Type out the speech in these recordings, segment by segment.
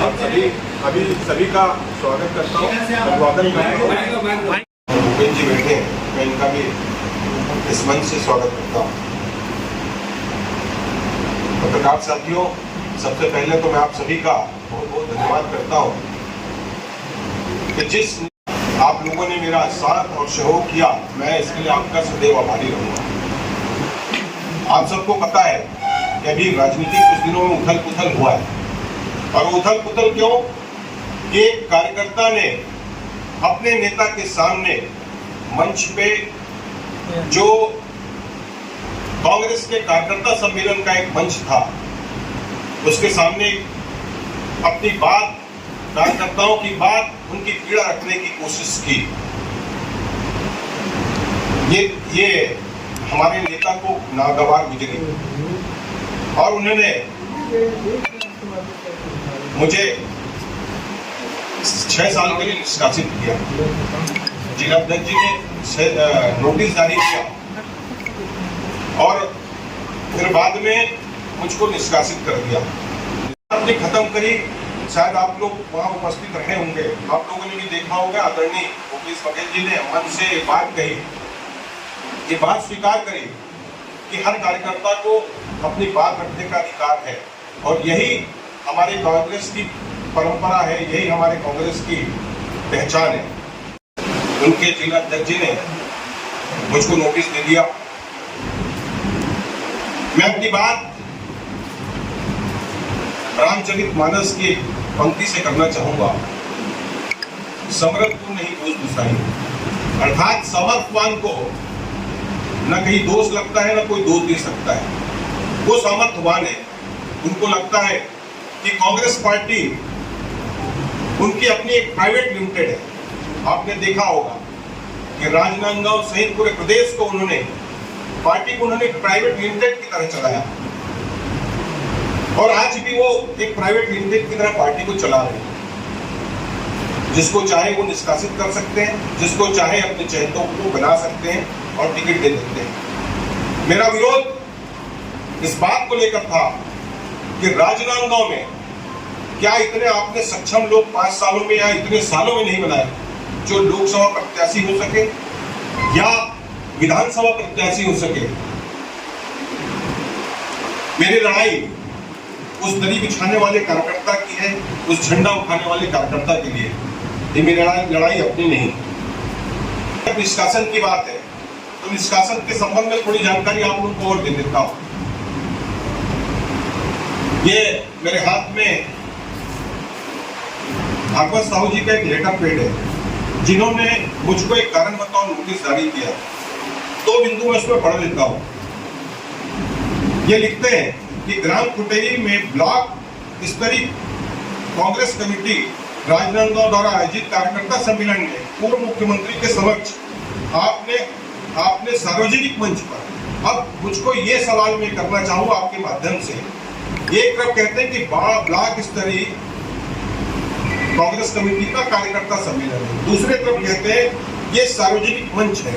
अभी सभी का स्वागत करता हूँ, अभिवादन करता हूँ। भूपेंद्र जी बैठे हैं, मैं इनका भी इस मंच से स्वागत करता हूँ। पत्रकार साथियों, सबसे पहले तो मैं आप सभी का बहुत बहुत धन्यवाद करता हूँ कि जिस आप लोगों ने मेरा साथ और सहयोग किया, मैं इसके लिए आपका सदैव आभारी रहूंगा। आप सबको पता है कि अभी राजनीति कुछ दिनों में उथल पुथल हुआ है, और उथल पुथल क्यों? एक कार्यकर्ता ने अपने नेता के सामने मंच पे जो कांग्रेस के कार्यकर्ता सम्मेलन का एक मंच था, उसके सामने अपनी बात, कार्यकर्ताओं की बात, उनकी पीड़ा रखने की कोशिश की। ये हमारे नेता को नागवार गुजरी और उन्होंने मुझे 6 साल के लिए निष्कासित किया। जिलाध्यक्ष जी ने नोटिस जारी किया और फिर बाद में मुझको निष्कासित कर दिया। आपने खत्म करी, शायद आप लोग वहां उपस्थित रहे होंगे, आप लोगों ने भी देखा होगा। आदरणीय भूपेश बघेल जी ने मन से बात कही, ये बात स्वीकार करी कि हर कार्यकर्ता को अपनी बात रखने का अधिकार है, और यही हमारे कांग्रेस की परंपरा है, यही हमारे कांग्रेस की पहचान है। उनके जिलाध्यक्ष जी ने मुझको नोटिस दे दिया। मैं अपनी बात रामचरितमानस की पंक्ति से करना चाहूंगा। समर्थ को नहीं दोष दुसाई, अर्थात समर्थवान को न कहीं दोष लगता है, न कोई दोष दे सकता है। वो समर्थवान है, उनको लगता है कि कांग्रेस पार्टी उनकी अपनी एक प्राइवेट लिमिटेड है। आपने देखा होगा कि राजनांदगांव सहित पूरे प्रदेश को उन्होंने, पार्टी को उन्होंने प्राइवेट लिमिटेड की तरह चलाया, और आज भी वो एक प्राइवेट लिमिटेड की तरह पार्टी को चला रहे हैं। जिसको चाहे वो निष्कासित कर सकते हैं, जिसको चाहे अपने चहेतों को बना सकते हैं और टिकट दे देते हैं। मेरा विरोध इस बात को लेकर था कि राजनांदगांव में क्या इतने आपने सक्षम लोग 5 सालों में या इतने सालों में नहीं बनाए जो लोकसभा प्रत्याशी हो सके या विधानसभा प्रत्याशी हो सके? मेरी लड़ाई उस दरी बिछाने वाले कार्यकर्ता की है, उस झंडा उठाने वाले कार्यकर्ता के लिए। ये मेरी लड़ाई अपनी नहीं। निष्कासन की बात है तो निष्कासन के संबंध में थोड़ी जानकारी आप लोगों को और दे देता हूं। ये मेरे हाथ में भागवत साहू जी का एक लेटर पेड है, जिन्होंने मुझको एक कारण बताओ नोटिस जारी किया। 2 बिंदु मैं उसमें पढ़ लेता हूं। ये लिखते हैं कि ग्राम कुटेरी में ब्लॉक स्तरीय कांग्रेस कमेटी राजनांदगांव द्वारा आयोजित कार्यकर्ता सम्मेलन में पूर्व मुख्यमंत्री के समक्ष आपने सार्वजनिक मंच पर, अब मुझको ये सवाल मैं करना चाहूंगा आपके माध्यम से। एक तरफ कहते हैं कि ब्लॉक स्तरीय कांग्रेस कमेटी का कार्यकर्ता सम्मेलन है, दूसरे तरफ कहते हैं ये सार्वजनिक मंच है।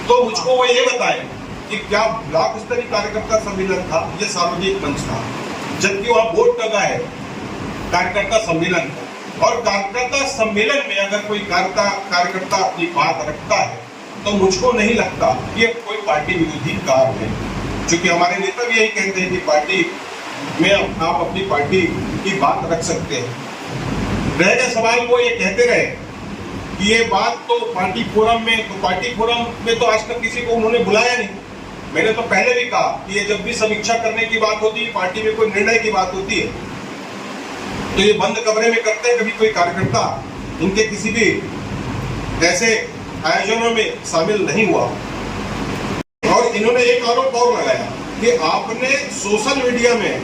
तो मुझको वो ये बताएं कि क्या ब्लॉक स्तरीय कार्यकर्ता सम्मेलन था, ये सार्वजनिक मंच था? जबकि वहां बोर्ड लगा है कार्यकर्ता सम्मेलन का, और कार्यकर्ता सम्मेलन में अगर कोई कार्यकर्ता अपनी बात रखता है तो मुझको नहीं लगता कि ये कोई पार्टी विरोधी कार्य है। क्योंकि हमारे नेता भी यही कहते हैं कि पार्टी में आप अपनी पार्टी की बात रख सकते हैं। रह गया सवाल, वो ये कहते रहे कि ये बात तो पार्टी फोरम में तो आज तक किसी को उन्होंने बुलाया नहीं। मैंने तो पहले भी कहा कि ये जब भी समीक्षा करने की बात होती है, पार्टी में कोई निर्णय की बात होती है, तो ये बंद कमरे में करते हैं। कभी कोई कार्यकर्ता इनके किसी भी ऐसे आयोजनों में शामिल नहीं हुआ। और इन्होंने एक आरोप और लगाया कि आपने सोशल मीडिया में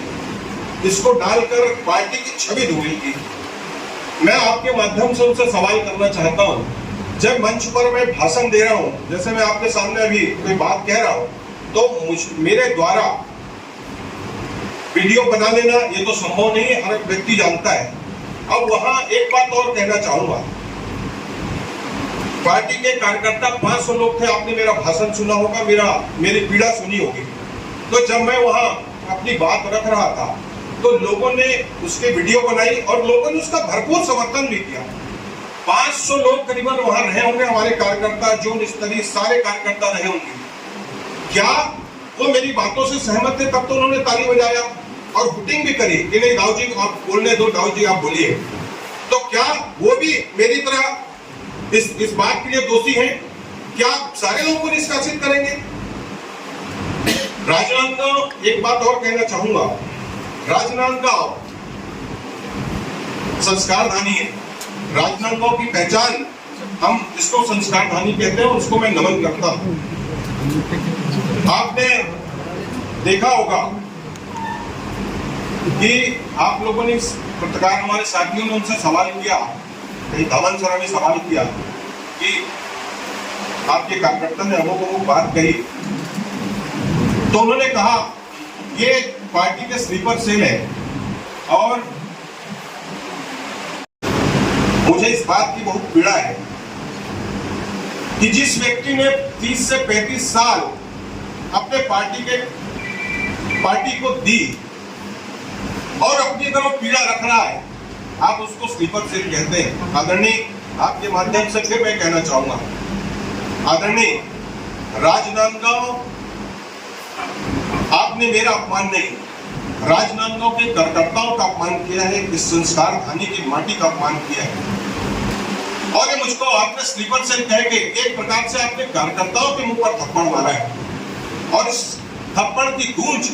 इसको डालकर पार्टी की छवि धुली की। मैं आपके माध्यम से उनसे सवाल करना चाहता हूं, जब मंच पर मैं भाषण दे रहा हूं, जैसे मैं आपके सामने अभी कोई बात कह रहा हूं, तो मेरे द्वारा वीडियो बना लेना ये तो संभव नहीं है, हर व्यक्ति जानता है। अब वहां एक बात और कहना चाहूंगा, पार्टी के कार्यकर्ता 500 लोग थे, आपने मेरा भाषण सुना होगा, मेरी पीड़ा सुनी होगी। तो जब मैं वहां अपनी बात रख रहा था तो लोगों ने उसके वीडियो बनाई और लोगों ने उसका भरपूर समर्थन भी किया। 500 लोग करीबन वहां रहे होंगे, हमारे कार्यकर्ता, जो स्तरीय सारे कार्यकर्ता रहे होंगे। क्या वो मेरी बातों से सहमत थे? तब तो उन्होंने ताली बजाया और हुटिंग भी करी कि नहीं दाऊ जी आप बोलने दो, दाऊ जी आप बोलिए। तो क्या वो भी मेरी तरह इस बात के लिए दोषी हैं? क्या सारे लोगों को निष्कासित करेंगे? राजनांदगांव, एक बात और कहना चाहूंगा, राजनांदगांव संस्कार धानी है। राजनांदगांव की पहचान, हम इसको संस्कार धानी कहते हैं, उसको मैं नमन करता हूं। आपने देखा होगा कि आप लोगों ने, इस पत्रकार हमारे साथियों ने उनसे सवाल किया, कहीं धवन सर ने सवाल किया कि आपके कार्यकर्ता ने अमुक बात कही, तो उन्होंने कहा ये पार्टी के स्लीपर सेल है और मुझे इस बात की बहुत पीड़ा है कि जिस व्यक्ति ने 30 से 35 साल अपने पार्टी को दी और अपनी तरफ पीड़ा रख रहा है, आप उसको स्लीपर सेल कहते हैं। आदरणीय, आपके माध्यम से फिर मैं कहना चाहूंगा, आदरणीय राजनांदगांव, आपने मेरा अपमान नहीं, राजनांदगांव के कार्यकर्ताओं का अपमान किया है, इस संस्कार धानी की माटी का अपमान किया है। और ये मुझको आपने स्लीपर सेल कह के एक प्रकार से आपने कार्यकर्ताओं के मुंह पर थप्पड़ मारा है और इस थप्पड़ की गूंज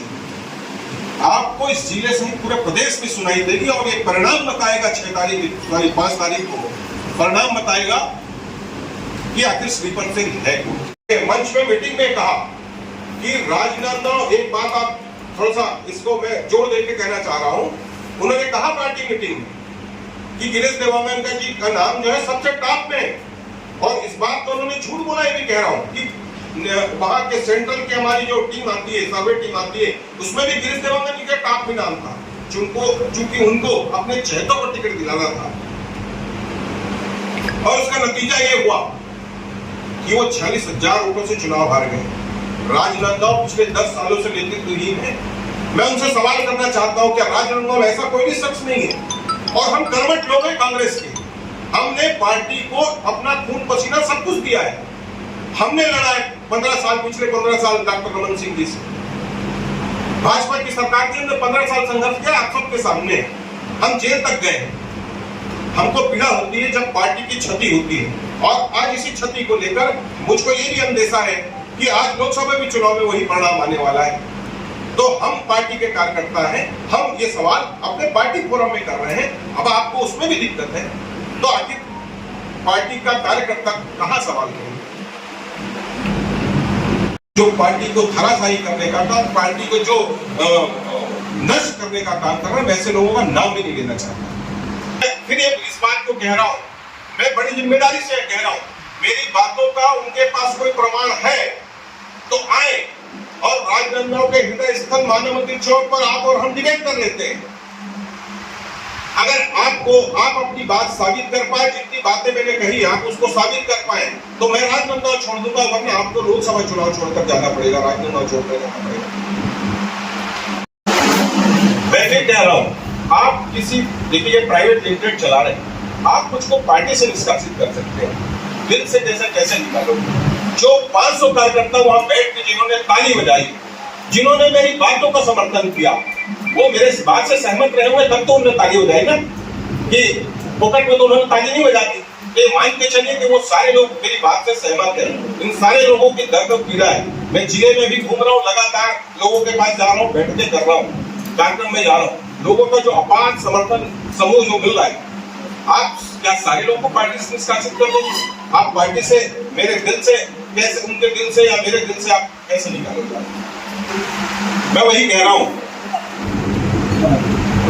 आपको इस जिले सहित पूरे प्रदेश में सुनाई देगी और ये परिणाम बताएगा 5 तारीख को परिणाम बताएगा कि आखिर स्लीपर सेल है कौन। मंच में मीटिंग में कहा कि राजनांदगांव, एक बात आप थोड़ा सा इसको मैं जोड़ देके कहना चाह रहा हूं, उन्होंने कहा पार्टी मीटिंग में कि गिरीश देवांगन जी का नाम जो है सबसे टॉप में, और इस बात को उन्होंने झूठ बोला, ये भी कह रहा हूं कि वहां के सेंट्रल की हमारी जो टीम आती है, सर्वे टीम आती है, उसमें भी गिरीश देवांगन जी का टॉप में नाम था, चूंकि उनको अपने चहेतों को टिकट दिलाना था। और उसका नतीजा ये हुआ कि वो 46,000 वोटों से चुनाव हार गए। राजनांदगांव पिछले 10 सालों से नेतृत्वहीन है। मैं उनसे सवाल करना चाहता हूं, क्या राजनांदगांव ऐसा कोई भी शख्स नहीं है और हम कर्मठ लोग हैं कांग्रेस के, हमने पार्टी को अपना खून पसीना सब कुछ दिया है, हमने लड़ा है 15 साल, पिछले 15 साल डॉक्टर रमन सिंह जी से, भाजपा की सरकार के अंदर 15 साल संघर्ष किया, आप सबके सामने हम जेल तक गए। हमको पीड़ा होती है जब पार्टी की क्षति होती है और आज इसी क्षति को लेकर मुझको ये भी अंदेशा है कि आज लोकसभा भी चुनाव में वही परिणाम आने वाला है। तो हम पार्टी के कार्यकर्ता हैं, हम ये सवाल अपने पार्टी फोरम में कर रहे हैं। अब आपको उसमें भी दिक्कत है तो आखिर पार्टी का कार्यकर्ता कहां सवाल करेंगे? जो पार्टी को धराशायी करने का काम, पार्टी को जो नष्ट करने का काम कर रहे हैं, वैसे लोगों का नाम भी नहीं लेना चाहता। फिर इस बात को कह रहा हूं, मैं बड़ी जिम्मेदारी से कह रहा हूं, मेरी बातों का उनके पास कोई प्रमाण है तो आए और राजनांदगांव के हृदय स्थल मानव मंदिर चौक पर आप और हम डिबेट कर लेते हैं। अगर आप अपनी बात साबित कर पाए, जितनी बातें मैंने कही आप उसको साबित कर पाए, तो मैं राजनांदगांव छोड़ दूंगा, वरना आपको लोकसभा चुनाव छोड़कर जाना पड़ेगा, राजनांदगांव छोड़कर जाना पड़ेगा। मैं फिर कह रहा हूं, आप किसी, देखिए ये प्राइवेट लिमिटेड चला रहे हैं, आप मुझको पार्टी से निष्कासित कर सकते हैं, दिल से जैसे कैसे निकालो। जो 500 कार्यकर्ता वहां बैठ के जिन्होंने ताली बजाई, जिन्होंने मेरी बातों का समर्थन किया, वो मेरे इस बात से सहमत रहे होंगे तब तो उन्होंने ताली बजाई ना, कि पोकट में तो उन्होंने ताली नहीं बजाती। ये मान के चलिए कि वो सारे लोग मेरी बात से सहमत हैं। इन सारे लोगों की दर्द और पीड़ा है। मैं जिले में भी घूम रहा हूँ, लगातार लोगों के पास जा रहा हूँ, बैठके कर रहा हूँ, कार्यक्रम में जा रहा हूँ, लोगों का जो अपार समर्थन समूह जो मिल रहा है, आप क्या सारे लोगों को पार्टी से निष्कासित कर दोगे? आप पार्टी से मेरे दिल से कैसे, उनके दिल से या मेरे दिल से आप कैसे निकालोगे? मैं वही कह रहा हूं,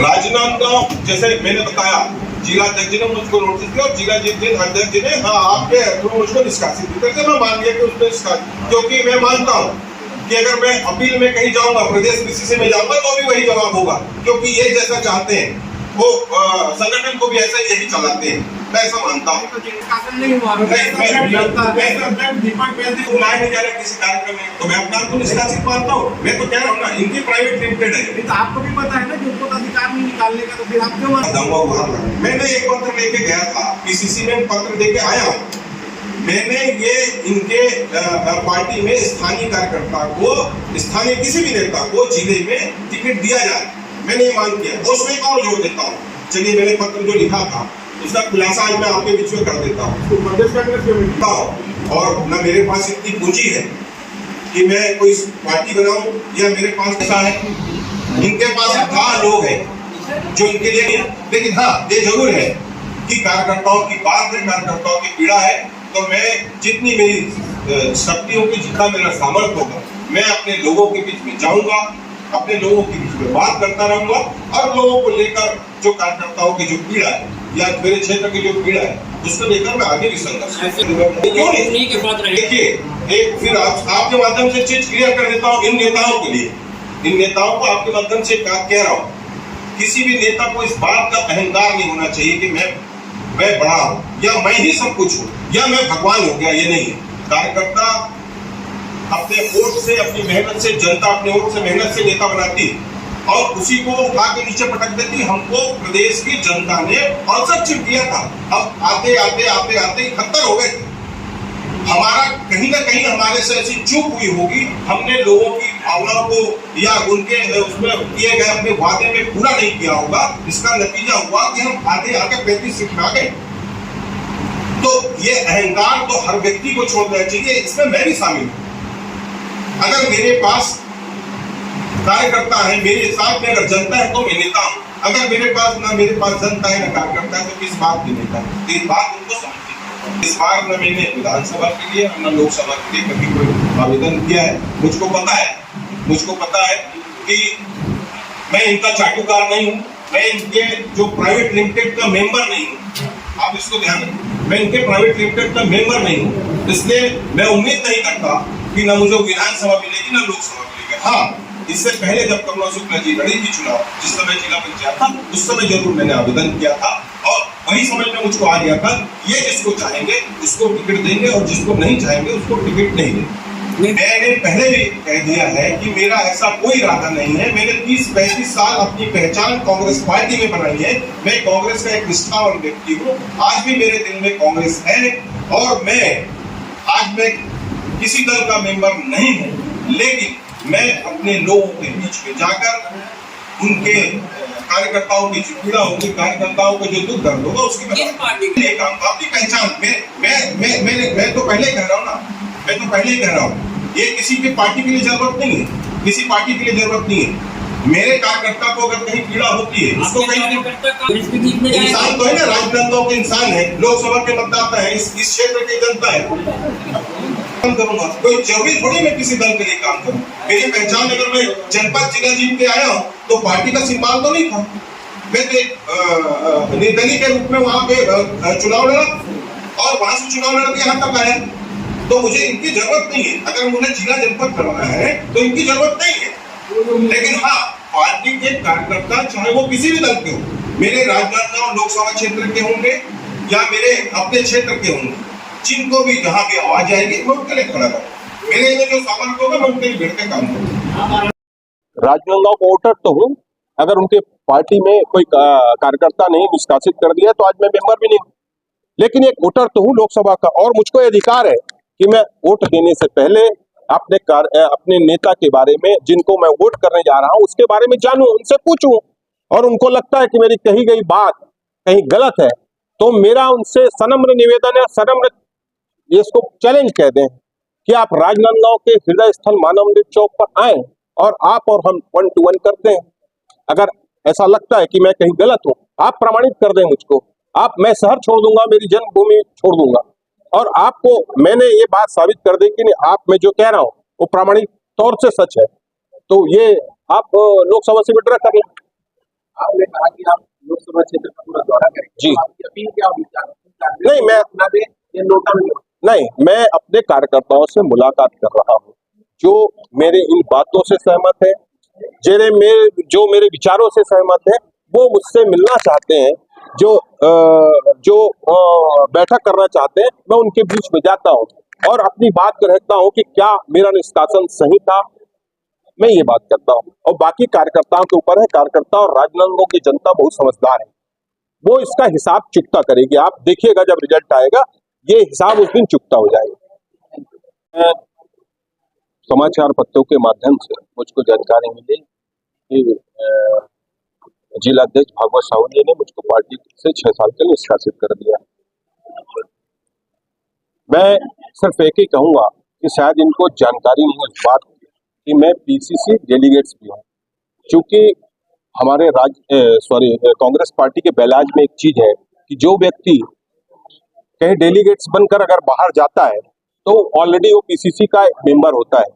राजनांदगांव जैसे मैंने बताया, जिला अध्यक्ष जी ने मुझको नोटिस दिया और जिला अध्यक्ष जी ने आपके थ्रू मुझको निष्कासित भी करके मैं मान लिया कि उसने निष्कासित, क्योंकि मैं मानता हूं कि अगर मैं अपील में कहीं जाऊंगा, प्रदेश बीसीसी में जाऊंगा तो भी वही जवाब होगा, क्योंकि ये जैसा चाहते हैं वो संगठन को भी ऐसा यही चलाते हैं, मैं ऐसा मानता हूँ। नहीं हुआ मैं नहीं जा रहा किसी कार्यक्रम में, तो मैं अपना आपको निष्कासित मानता हूँ। मैं तो कह रहा हूँ ना, इनकी प्राइवेट लिमिटेड है। तो आपको भी पता है ना कि उनको तो अधिकार नहीं निकालने का, तो फिर आप क्यों मैंने एक पत्र लेके गया था, पीसीसी में पत्र देके आया हूँ। मैंने ये इनके पार्टी में स्थानीय कार्यकर्ता को, स्थानीय किसी भी नेता को जिले में टिकट दिया जाए, मैंने ये मांग किया। और उसमें एक और जोड़ देता हूँ, चलिए मैंने पत्र जो लिखा था उसका खुलासा आज मैं आपके बीच में कर देता हूँ। और न मेरे पास इतनी पूंजी है कि मैं कोई पार्टी बनाऊं, या मेरे पास ऐसा है, इनके पास लोग हैं जो इनके लिए, लेकिन हाँ ये जरूर है कि कार्यकर्ताओं की बात है, कार्यकर्ताओं की पीड़ा है, तो मैं जितनी मेरी शक्तियों की, जितना मेरा सामर्थ्य होगा, मैं अपने लोगों के बीच में जाऊंगा, अपने लोगों के बीच में बात करता रहूंगा, और लोगों को लेकर जो कार्यकर्ताओं की जो पीड़ा है या मेरे क्षेत्र की जो पीड़ा है उसको लेकर मैं आगे भी संघर्ष क्यों नहीं। देखिए, एक फिर आपके माध्यम से चीज क्लियर कर देता हूँ इन नेताओं के लिए, इन नेताओं को आपके माध्यम से कह रहा हूँ, किसी भी नेता को इस बात का अहंकार नहीं होना चाहिए कि मैं बड़ा हूं, या मैं ही सब कुछ हूं, या मैं भगवान हो गया। ये नहीं है। कार्यकर्ता अपने वोट से, अपनी मेहनत से, जनता अपने वोट से, मेहनत से नेता बनाती है, और उसी को उठा के नीचे पटक देती। हमको प्रदेश की जनता ने अवसर छिप दिया था, अब आते आते आते आते 71 हो गए थे। हमारा कहीं ना कहीं हमारे से ऐसी चूक हुई होगी, हमने लोगों की भावनाओं को या उनके उसमें किए गए अपने वादे में पूरा नहीं किया होगा। इसका नतीजा हुआ कि हम आगे 35 सीट में आ गए। तो ये अहंकार तो हर व्यक्ति को छोड़ देना चाहिए, इसमें मैं भी शामिल हूं। अगर मेरे पास कार्यकर्ता है, मेरे साथ में अगर जनता है, तो मैं नेता हूं। अगर मेरे पास जनता है, ना कार्यकर्ता है, तो किस बात की नेता है? इस बात उनको समझ। इस बार न मैंने विधानसभा के लिए न लोकसभा के लिए कभी कोई आवेदन किया है। मुझको पता है कि मैं इनका चाटुकार नहीं हूँ, मैं इनके जो प्राइवेट लिमिटेड का मेंबर नहीं हूँ। आप इसको ध्यान रखें, मैं इनके प्राइवेट लिमिटेड का मेंबर नहीं हूँ, इसलिए मैं उम्मीद नहीं करता कि न मुझे विधानसभा मिलेगी न लोकसभा मिलेगी। हाँ, इससे पहले जब करुणा शुक्ला जी लड़ी थी चुनाव, जिस समय जिला पंचायत था, उस समय जरूर मैंने आवेदन किया था, और वही समझ में मुझको आ गया था, ये जिसको चाहेंगे उसको टिकट देंगे, और जिसको नहीं चाहेंगे उसको टिकट नहीं देंगे। मैंने पहले भी कह दिया है कि मेरा ऐसा कोई इरादा नहीं है। मैंने 30-35 साल अपनी पहचान कांग्रेस पार्टी में बनाई है। मैं कांग्रेस का एक निष्ठावान व्यक्ति हूँ, आज भी मेरे दिल में कांग्रेस है, और आज मैं किसी दल का मेंबर नहीं हूँ, लेकिन मैं अपने लोगों के बीच में जाकर उनके कार्यकर्ताओं की जो पीड़ा होगी, कार्यकर्ताओं को जो दुख दर्द होगा, उसकी काम अपनी पहचान मैं तो पहले कह रहा हूँ ना, ये किसी की पार्टी के लिए जरूरत नहीं है, किसी पार्टी के लिए जरूरत नहीं है। मेरे कार्यकर्ता को अगर कहीं पीड़ा होती है, उसको कहीं इंसान तो है ना, राजनीतियों के इंसान है, लोकसभा के मतदाता है, इस क्षेत्र की जनता है। काम करूंगा, कोई जरूरी थोड़ी मैं किसी दल के लिए काम करूं। मेरी पहचान अगर मैं जनपद जिला जीत के आया हूं, तो पार्टी का सिंबल तो नहीं था। मैं निर्दलीय के रूप में वहां पे चुनाव लड़ा, और वहां से चुनाव लड़ के यहाँ तक आया। तो मुझे इनकी जरूरत नहीं है। अगर मुझे जिला जनपद करना है तो इनकी जरूरत नहीं है। लेकिन हाँ, पार्टी के कार्यकर्ता चाहे वो किसी भी दल के हो, मेरे राजनांदगांव लोकसभा क्षेत्र के होंगे या मेरे अपने क्षेत्र के होंगे, जिनको भी जहाँ भी आवाज आएगी मैं उनके लिए खड़ा करूँ। मेरे लिए जो सामर्थ्य होगा मैं उनके लिए बैठ के काम करूँ। राजनांदगांव का वोटर तो हूँ, अगर उनके पार्टी में कोई कार्यकर्ता नहीं निष्कासित कर दिया तो आज मैं मेंबर भी नहीं हूँ, लेकिन एक वोटर तो हूँ लोकसभा का, और मुझको अधिकार है कि मैं वोट देने से पहले अपने नेता के बारे में, जिनको मैं वोट करने जा रहा हूं, उसके बारे में जानूं, उनसे पूछूं, और उनको लगता है कि मेरी कही गई बात कहीं गलत है, तो मेरा उनसे सनम्र निवेदन है, इसको चैलेंज कह दें कि आप राजनांदगांव के हृदय स्थल मानव मंदिर चौक पर आए, और आप और हम 1 to 1 करते हैं। अगर ऐसा लगता है कि मैं कहीं गलत हूं, आप प्रमाणित कर दें मुझको। मैं शहर छोड़ दूंगा, मेरी जन्मभूमि छोड़ दूंगा, और आपको मैंने ये बात साबित कर दी कि आप मैं जो कह रहा हूँ वो प्रामाणिक तौर से सच है। तो ये आप लोकसभा से विड्रॉ कर लें। आपने कहा कि आप लोकसभा क्षेत्र का पूरा दौरा करेंगे, जी। तो आपकी अपील क्या होगी? नहीं, मैं अपने कार्यकर्ताओं से मुलाकात कर रहा हूँ, जो मेरे इन बातों से सहमत है, जो मेरे विचारों से सहमत है, वो मुझसे मिलना चाहते हैं, जो बैठक करना चाहते हैं, मैं उनके बीच में जाता हूँ और अपनी बात को रखता हूँ कि क्या मेरा निष्कासन सही था, मैं ये बात करता हूँ। और बाकी कार्यकर्ताओं के ऊपर है, कार्यकर्ता और राजनांदगांव की जनता बहुत समझदार है, वो इसका हिसाब चुकता करेगी। आप देखिएगा जब रिजल्ट आएगा, ये हिसाब उस दिन चुकता हो जाएगा। समाचार पत्रों के माध्यम से मुझको जानकारी मिली कि जिला अध्यक्ष भागवत साहू जी ने मुझको पार्टी से 6 साल के लिए निष्कासित कर दिया। मैं सिर्फ एक ही कहूंगा कि शायद इनको जानकारी नहीं है इस बात की कि मैं पीसीसी डेलीगेट्स भी हूँ, क्योंकि हमारे कांग्रेस पार्टी के बैलाज में एक चीज है कि जो व्यक्ति कहीं डेलीगेट्स बनकर अगर बाहर जाता है तो ऑलरेडी वो पीसीसी का मेंबर होता है।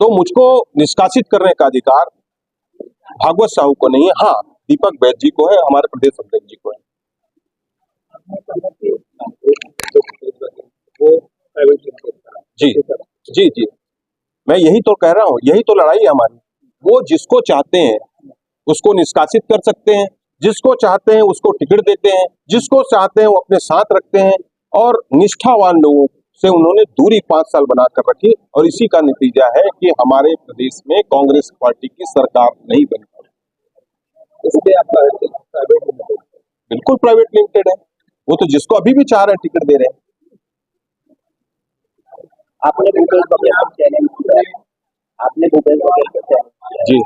तो मुझको निष्कासित करने का अधिकार भागवत साहू को नहीं है, हाँ दीपक बैद जी को है, हमारे प्रदेश अध्यक्ष जी को है। जी जी जी, मैं यही तो कह रहा हूँ, यही तो लड़ाई है हमारी। वो जिसको चाहते हैं उसको निष्कासित कर सकते हैं, जिसको चाहते हैं उसको टिकट देते हैं, जिसको चाहते हैं वो अपने साथ रखते हैं, और निष्ठावान लोगों से उन्होंने दूरी 5 साल बनाकर रखी, और इसी का नतीजा है कि हमारे प्रदेश में कांग्रेस पार्टी की सरकार नहीं बनी। इसलिए आपका बिल्कुल प्राइवेट लिमिटेड है, वो तो जिसको अभी भी चाह रहे हैं टिकट दे रहे हैं। आपने भूपेश बघेल पर चैलेंज किया है, आपने भूपेश बघेल पर चैलेंज किया है। जी